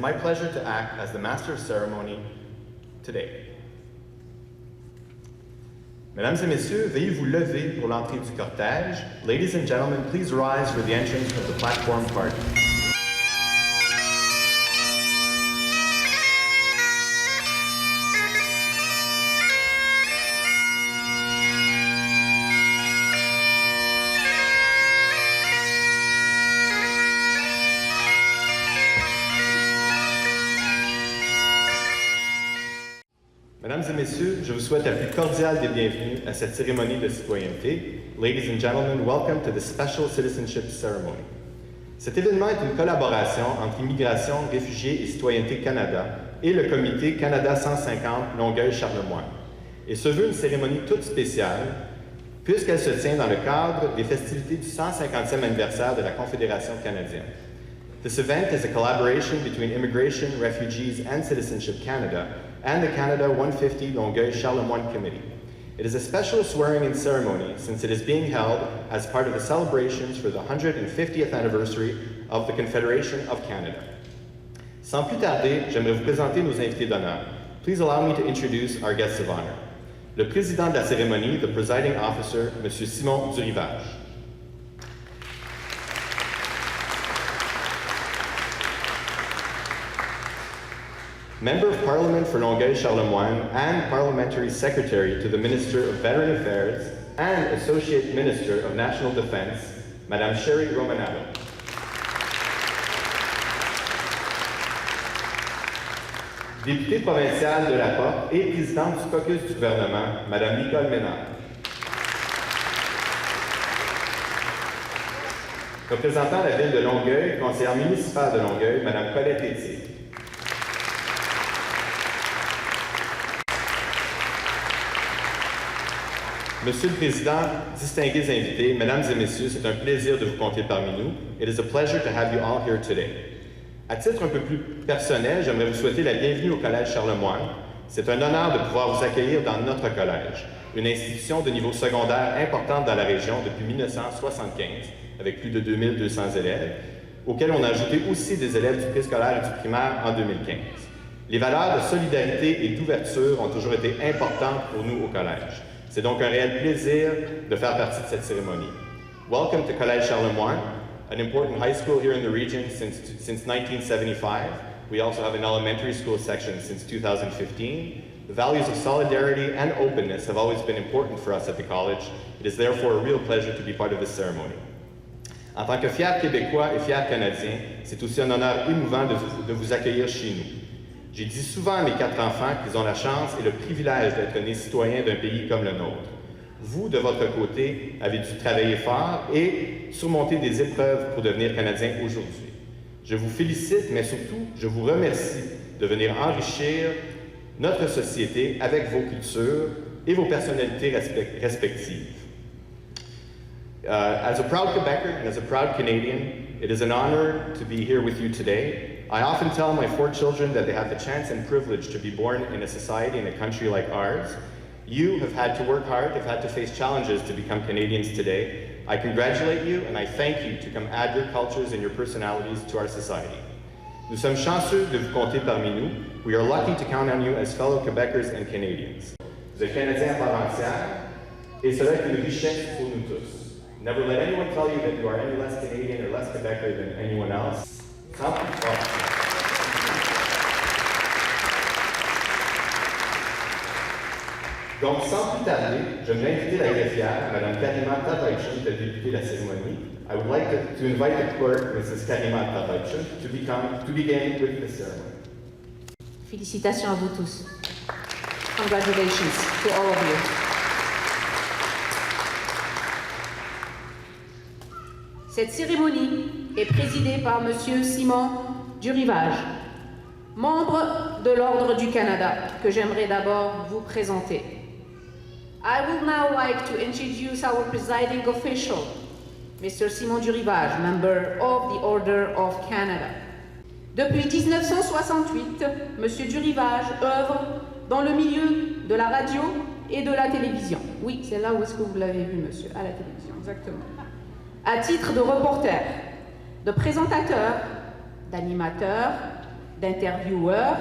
my pleasure to act as the Master of Ceremony today. Mesdames et messieurs, veuillez vous lever pour l'entrée du cortège. Ladies and gentlemen, please rise for the entrance of the platform party. Mesdames et messieurs, je vous souhaite la plus cordiale des bienvenues à cette cérémonie de citoyenneté. Ladies and gentlemen, welcome to the Special Citizenship Ceremony. Cet événement est une collaboration entre Immigration, Réfugiés et Citoyenneté Canada et le comité Canada 150 Longueuil-Charlemagne. Et se veut une cérémonie toute spéciale, puisqu'elle se tient dans le cadre des festivités du 150e anniversaire de la Confédération canadienne. This event is a collaboration between Immigration, Refugees and Citizenship Canada and the Canada 150 Longueuil-Charlemagne Committee. It is a special swearing-in ceremony since it is being held as part of the celebrations for the 150th anniversary of the Confederation of Canada. Sans plus tarder, j'aimerais vous présenter nos invités d'honneur. Please allow me to introduce our guests of honor. Le président de la cérémonie, the presiding officer, M. Simon Durivage. Member of Parliament for Longueuil-Charlemagne and Parliamentary Secretary to the Minister of Veteran Affairs and Associate Minister of National Defense, Madame Sherry Romanato. Députée provinciale de la Porte et présidente du caucus du gouvernement, Madame Nicole Ménard. Représentant la ville de Longueuil, conseillère municipale de Longueuil, Madame Colette Etier. Monsieur le Président, distingués invités, Mesdames et Messieurs, c'est un plaisir de vous compter parmi nous. It is a pleasure to have you all here today. À titre un peu plus personnel, j'aimerais vous souhaiter la bienvenue au Collège Charlemagne. C'est un honneur de pouvoir vous accueillir dans notre collège, une institution de niveau secondaire importante dans la région depuis 1975, avec plus de 2200 élèves, auxquels on a ajouté aussi des élèves du préscolaire et du primaire en 2015. Les valeurs de solidarité et d'ouverture ont toujours été importantes pour nous au collège. C'est donc un réel plaisir de faire partie de cette cérémonie. Welcome to Collège Charlemagne, an important high school here in the region since 1975. We also have an elementary school section since 2015. The values of solidarity and openness have always been important for us at the college. It is therefore a real pleasure to be part of this ceremony. En tant que fier Québécois et fier Canadien, c'est aussi un honneur émouvant de vous accueillir chez nous. J'ai dit souvent à mes 4 enfants qu'ils ont la chance et le privilège d'être nés citoyens d'un pays comme le nôtre. Vous, de votre côté, avez dû travailler fort et surmonter des épreuves pour devenir Canadien aujourd'hui. Je vous félicite, mais surtout, je vous remercie de venir enrichir notre société avec vos cultures et vos personnalités respectives. As a proud Quebecer and as a proud Canadian, it is an honor to be here with you today. I often tell my 4 children that they have the chance and privilege to be born in a society, in a country like ours. You have had to work hard, have had to face challenges to become Canadians today. I congratulate you and I thank you to come add your cultures and your personalities to our society. Nous sommes chanceux de vous compter parmi nous. We are lucky to count on you as fellow Quebecers and Canadians. Vous êtes Canadiens à part entière et cela est une richesse pour nous tous. Never let anyone tell you that you are any less Canadian or less Quebecer than anyone else. Donc, sans plus tarder, je vais inviter la greffière, Mme Karima Tataichun, de débuter la cérémonie. I would like to invite the clerk, Mrs. Karima Tataichun, to begin with the ceremony. Félicitations à vous tous. Congratulations to all of you. Cette cérémonie est présidée par M. Simon Durivage, membre de l'Ordre du Canada, que j'aimerais d'abord vous présenter. I would now like to introduce our presiding official, Mr. Simon Durivage, member of the Order of Canada. Depuis 1968, M. Durivage œuvre dans le milieu de la radio et de la télévision. Oui, c'est là où est-ce que vous l'avez vu, monsieur, à la télévision, exactement. À titre de reporter, de présentateur, d'animateur, d'intervieweur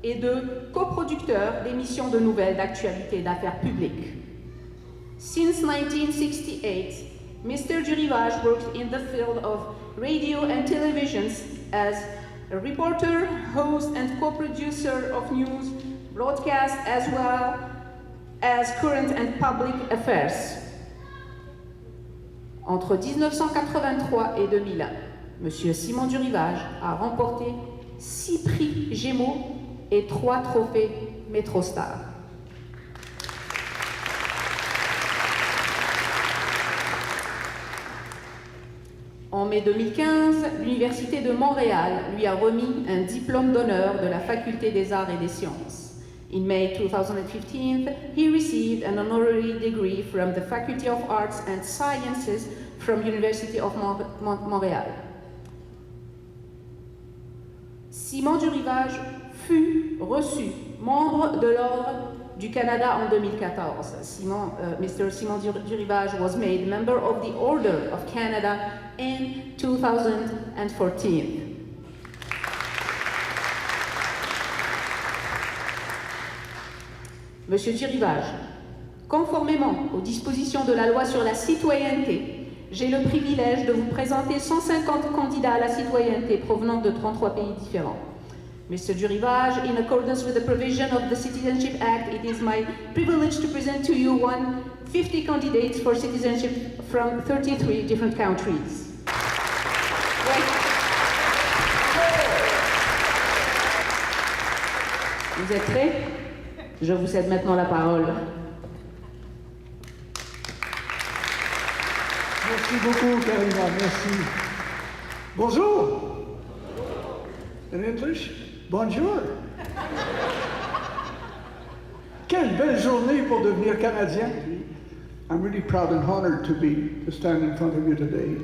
et de coproducteur d'émissions de nouvelles d'actualité et d'affaires publiques. Since 1968, Mr. Jurivage worked in the field of radio and television as a reporter, host, and co-producer of news broadcasts as well as current and public affairs. Entre 1983 et 2001, M. Simon Jurivage a remporté 6 prix Gémeaux et 3 trophées MetroStar. En mai 2015, l'Université de Montréal lui a remis un diplôme d'honneur de la Faculté des Arts et des Sciences. In May 2015, he received an honorary degree from the Faculty of Arts and Sciences from University of Montréal. Simon Jurivage fut reçu membre de l'Ordre du Canada en 2014. Mr. Simon Jurivage was made member of the Order of Canada in 2014. Monsieur Jurivage, conformément aux dispositions de la loi sur la citoyenneté, j'ai le privilège de vous présenter 150 candidats à la citoyenneté provenant de 33 pays différents. Mr. Jurivage, in accordance with the provision of the Citizenship Act, it is my privilege to present to you 150 candidates for citizenship from 33 different countries. Vous êtes prêts? Je vous cède maintenant la parole. Merci beaucoup, Karima, merci. Bonjour. In English? Bonjour. Quelle belle journée pour devenir Canadien. I'm really proud and honored to stand in front of you today.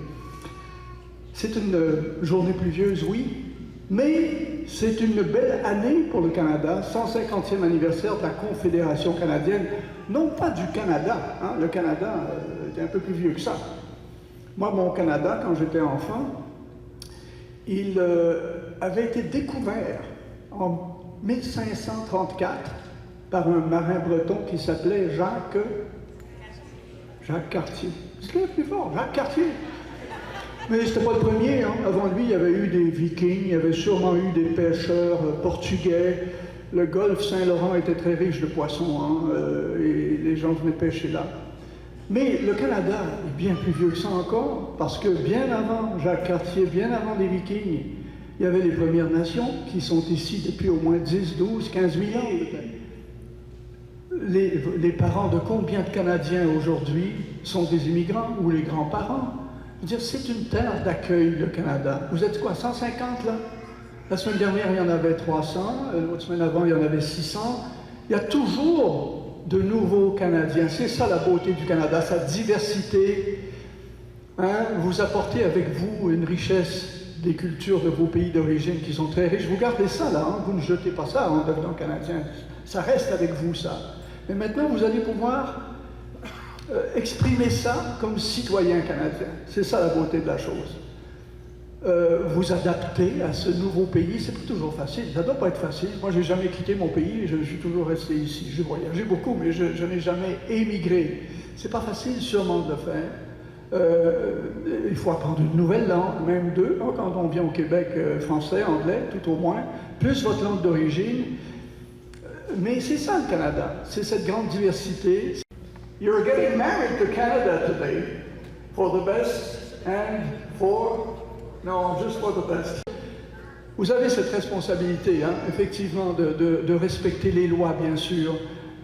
C'est une journée pluvieuse, oui, mais c'est une belle année pour le Canada, 150e anniversaire de la Confédération canadienne, non pas du Canada, hein, le Canada était un peu plus vieux que ça. Moi, mon Canada, quand j'étais enfant, il avait été découvert en 1534 par un marin breton qui s'appelait Jacques Cartier. C'est le plus fort, Jacques Cartier. Mais c'était pas le premier, hein. Avant lui, il y avait eu des Vikings, il y avait sûrement eu des pêcheurs portugais. Le golfe Saint-Laurent était très riche de poissons, hein, et les gens venaient pêcher là. Mais le Canada est bien plus vieux que ça encore, parce que bien avant Jacques Cartier, bien avant les Vikings, il y avait les Premières Nations qui sont ici depuis au moins 10, 12, 15 000 ans peut-être. Les parents de combien de Canadiens aujourd'hui sont des immigrants, ou les grands-parents? Je veux dire, c'est une terre d'accueil, le Canada. Vous êtes quoi, 150 là? La semaine dernière, il y en avait 300, l'autre semaine avant, il y en avait 600. Il y a toujours de nouveaux Canadiens. C'est ça la beauté du Canada, sa diversité. Hein? Vous apportez avec vous une richesse des cultures de vos pays d'origine qui sont très riches. Vous gardez ça là, hein? Vous ne jetez pas ça en devenant Canadien. Ça reste avec vous, ça. Mais maintenant, vous allez pouvoir exprimer ça comme citoyen canadien. C'est ça la beauté de la chose. Vous adapter à ce nouveau pays, c'est pas toujours facile. Ça ne doit pas être facile. Moi, je n'ai jamais quitté mon pays, je suis toujours resté ici. J'ai voyagé beaucoup, mais je n'ai jamais émigré. C'est pas facile, sûrement, de le faire. Il faut apprendre une nouvelle langue, même deux. Hein, quand on vient au Québec, français, anglais, tout au moins, plus votre langue d'origine. Mais c'est ça le Canada, c'est cette grande diversité. You're getting married to Canada today for the best and just for the best. Vous avez cette responsabilité, hein, effectivement, de respecter les lois, bien sûr,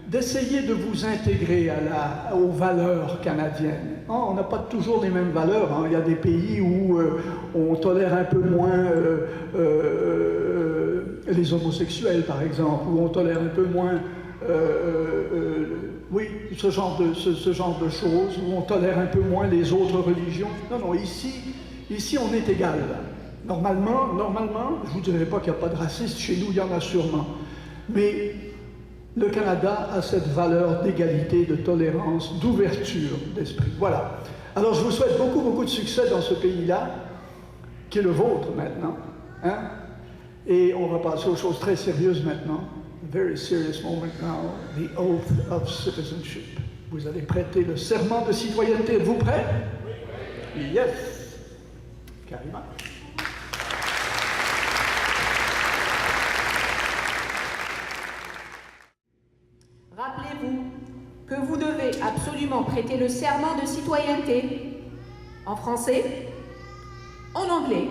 d'essayer de vous intégrer aux valeurs canadiennes. Oh, on n'a pas toujours les mêmes valeurs. Hein. Il y a des pays où on tolère un peu moins les homosexuels, par exemple, où on tolère un peu moins oui, ce genre de choses, où on tolère un peu moins les autres religions. Non, ici on est égal. Normalement, je ne vous dirais pas qu'il n'y a pas de racistes, chez nous il y en a sûrement. Mais le Canada a cette valeur d'égalité, de tolérance, d'ouverture d'esprit. Voilà. Alors je vous souhaite beaucoup de succès dans ce pays-là, qui est le vôtre maintenant. Hein? Et on va passer aux choses très sérieuses maintenant. A very serious moment now, the oath of citizenship. Vous allez prêter le serment de citoyenneté. Êtes-vous prêts? Yes. Carrément. Rappelez-vous que vous devez absolument prêter le serment de citoyenneté en français, en anglais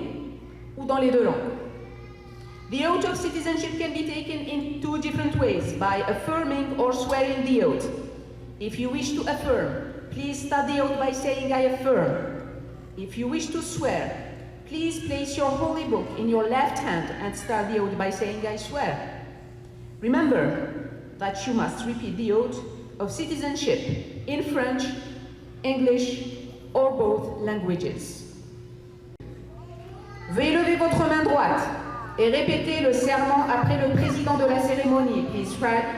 ou dans les deux langues. The oath of citizenship can be taken in two different ways, by affirming or swearing the oath. If you wish to affirm, please start the oath by saying I affirm. If you wish to swear, please place your holy book in your left hand and start the oath by saying I swear. Remember that you must repeat the oath of citizenship in French, English, or both languages. Veuillez lever votre main droite et répétez le serment après le président de la cérémonie. Please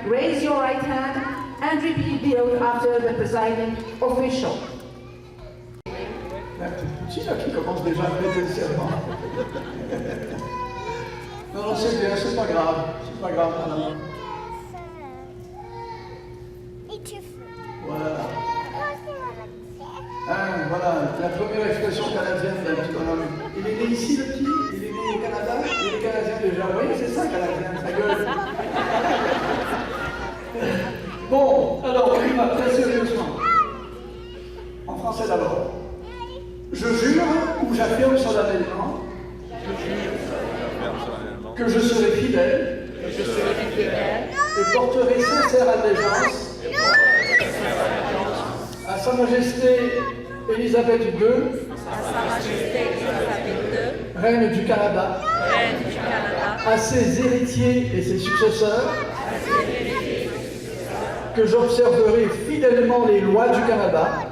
raise your right hand and repeat the oath after the presiding official. C'est là qui commence déjà à prêter le serment. Non, c'est bien, c'est pas grave. C'est pas grave, madame. Voilà. Voilà, la première expression canadienne d'un petit bonhomme. Il est né ici, le petit? Il est né au Canada? Il est canadien déjà. Oui, c'est ça, canadien, sa gueule. Bon, alors, on y va très sérieusement. En français d'abord. Je jure ou j'affirme solennellement que je serai fidèle et porterai sincère allégeance à Sa Majesté Élisabeth II, Reine du Canada, à ses héritiers et ses successeurs, que j'observerai fidèlement les lois du Canada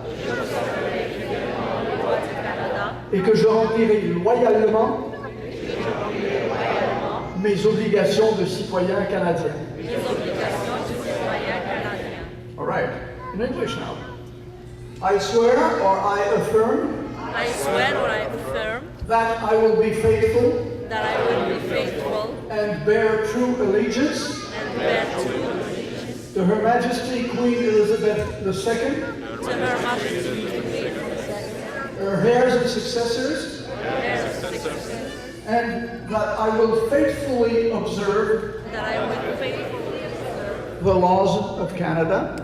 et que je remplirai loyalement mes obligations de citoyen canadien. All right, in English now. I swear or I affirm that I will be faithful and bear true allegiance to Her Majesty Queen Elizabeth II, her heirs and successors, and that I will faithfully observe the laws of Canada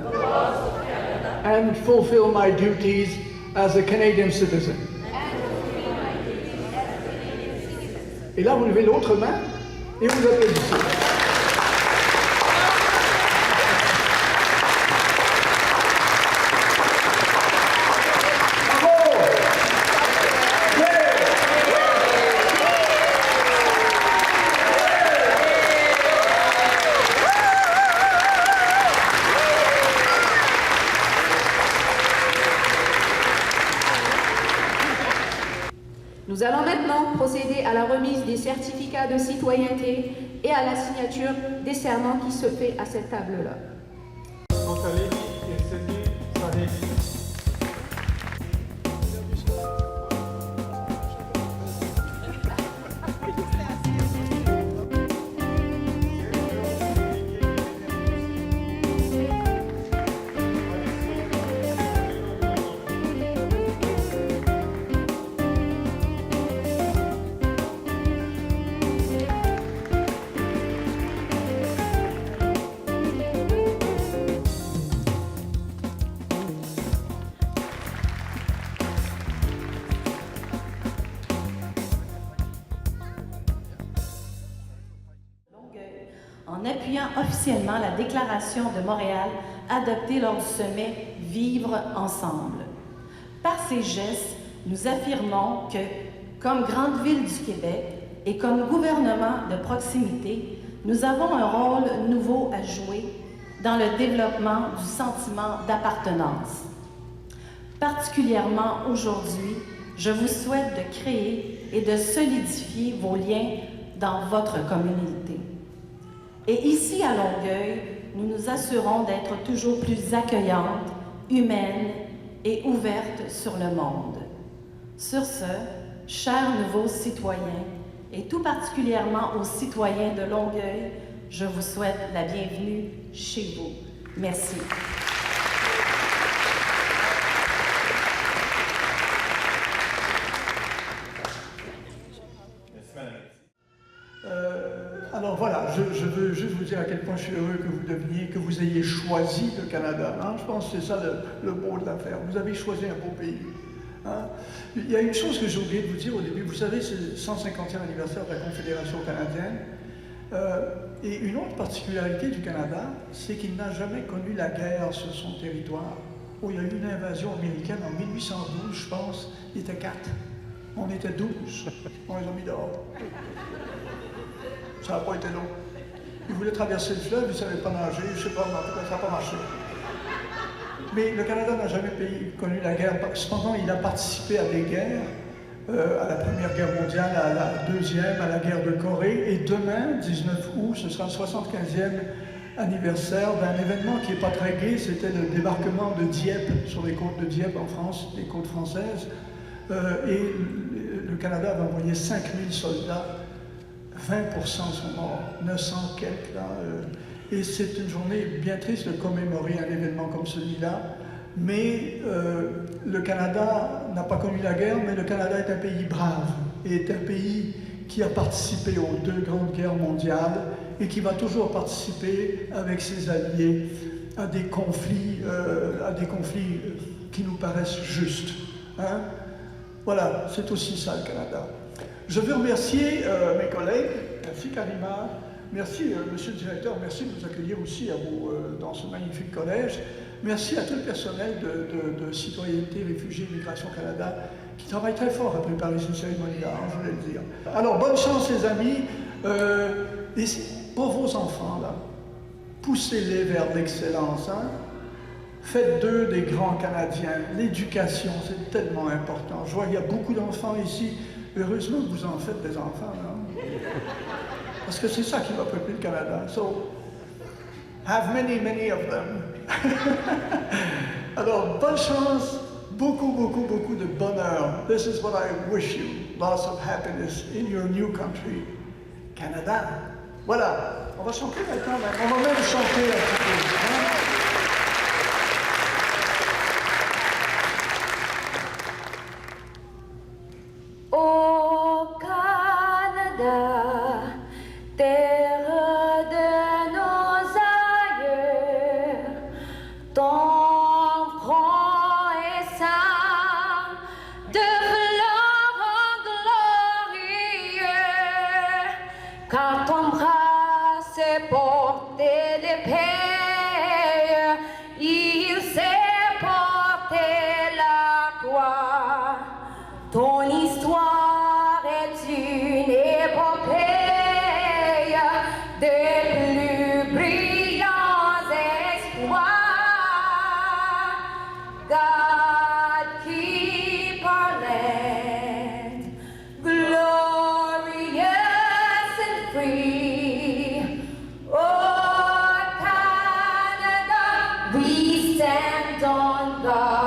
and fulfill my duties as a Canadian citizen. Et là, vous levez l'autre main et vous applaudissez. Nous allons maintenant procéder à la remise des certificats de citoyenneté et à la signature des serments qui se fait à cette table-là. En appuyant officiellement la Déclaration de Montréal adoptée lors du sommet Vivre ensemble. Par ces gestes, nous affirmons que, comme grande ville du Québec et comme gouvernement de proximité, nous avons un rôle nouveau à jouer dans le développement du sentiment d'appartenance. Particulièrement aujourd'hui, je vous souhaite de créer et de solidifier vos liens dans votre communauté. Et ici, à Longueuil, nous nous assurons d'être toujours plus accueillantes, humaines et ouvertes sur le monde. Sur ce, chers nouveaux citoyens, et tout particulièrement aux citoyens de Longueuil, je vous souhaite la bienvenue chez vous. Merci. Alors voilà, je veux juste vous dire à quel point je suis heureux que vous ayez choisi le Canada. Hein? Je pense que c'est ça le beau de l'affaire. Vous avez choisi un beau pays. Hein? Il y a une chose que j'ai oublié de vous dire au début. Vous savez, c'est le 150e anniversaire de la Confédération canadienne. Et une autre particularité du Canada, c'est qu'il n'a jamais connu la guerre sur son territoire. Oh, il y a eu une invasion américaine en 1812, je pense. Il était 4. On était 12. On les a mis dehors. Ça n'a pas été long. Ils voulaient traverser le fleuve, ils ne savaient pas nager, je ne sais pas, mais en tout cas, ça n'a pas marché. Mais le Canada n'a jamais connu la guerre. Cependant, il a participé à des guerres, à la Première Guerre mondiale, à la Deuxième, à la guerre de Corée. Et demain, 19 août, ce sera le 75e anniversaire d'un événement qui n'est pas très gai. C'était le débarquement de Dieppe, sur les côtes de Dieppe en France, les côtes françaises. Et le Canada avait envoyé 5000 soldats. 20% sont morts, 900 quelques là. Et c'est une journée bien triste de commémorer un événement comme celui-là. Mais le Canada n'a pas connu la guerre, mais le Canada est un pays brave et est un pays qui a participé aux 2 grandes guerres mondiales et qui va toujours participer avec ses alliés à des conflits qui nous paraissent justes. Hein? Voilà, c'est aussi ça le Canada. Je veux remercier mes collègues, merci Karima, merci Monsieur le Directeur, merci de nous accueillir aussi dans ce magnifique collège. Merci à tout le personnel de Citoyenneté, Réfugiés, Migration Canada, qui travaille très fort à préparer cette cérémonie-là, hein, je voulais le dire. Alors, bonne chance les amis, et pour vos enfants, là, poussez-les vers l'excellence, hein. Faites d'eux des grands Canadiens. L'éducation, c'est tellement important. Je vois qu'il y a beaucoup d'enfants ici. Heureusement que vous en faites des enfants, non? Parce que c'est ça qui va peupler le Canada. So, have many, many of them. Alors, bonne chance, beaucoup, beaucoup, beaucoup de bonheur. This is what I wish you. Lots of happiness in your new country, Canada. Voilà, on va chanter maintenant. On va même chanter un petit peu. Hein? Car ton bras s'est porté l'épée, il s'est porté la croix. Ton histoire est une épopée des plus brillants exploits. God keep our land glorious and free. Oh, Canada, we stand on God.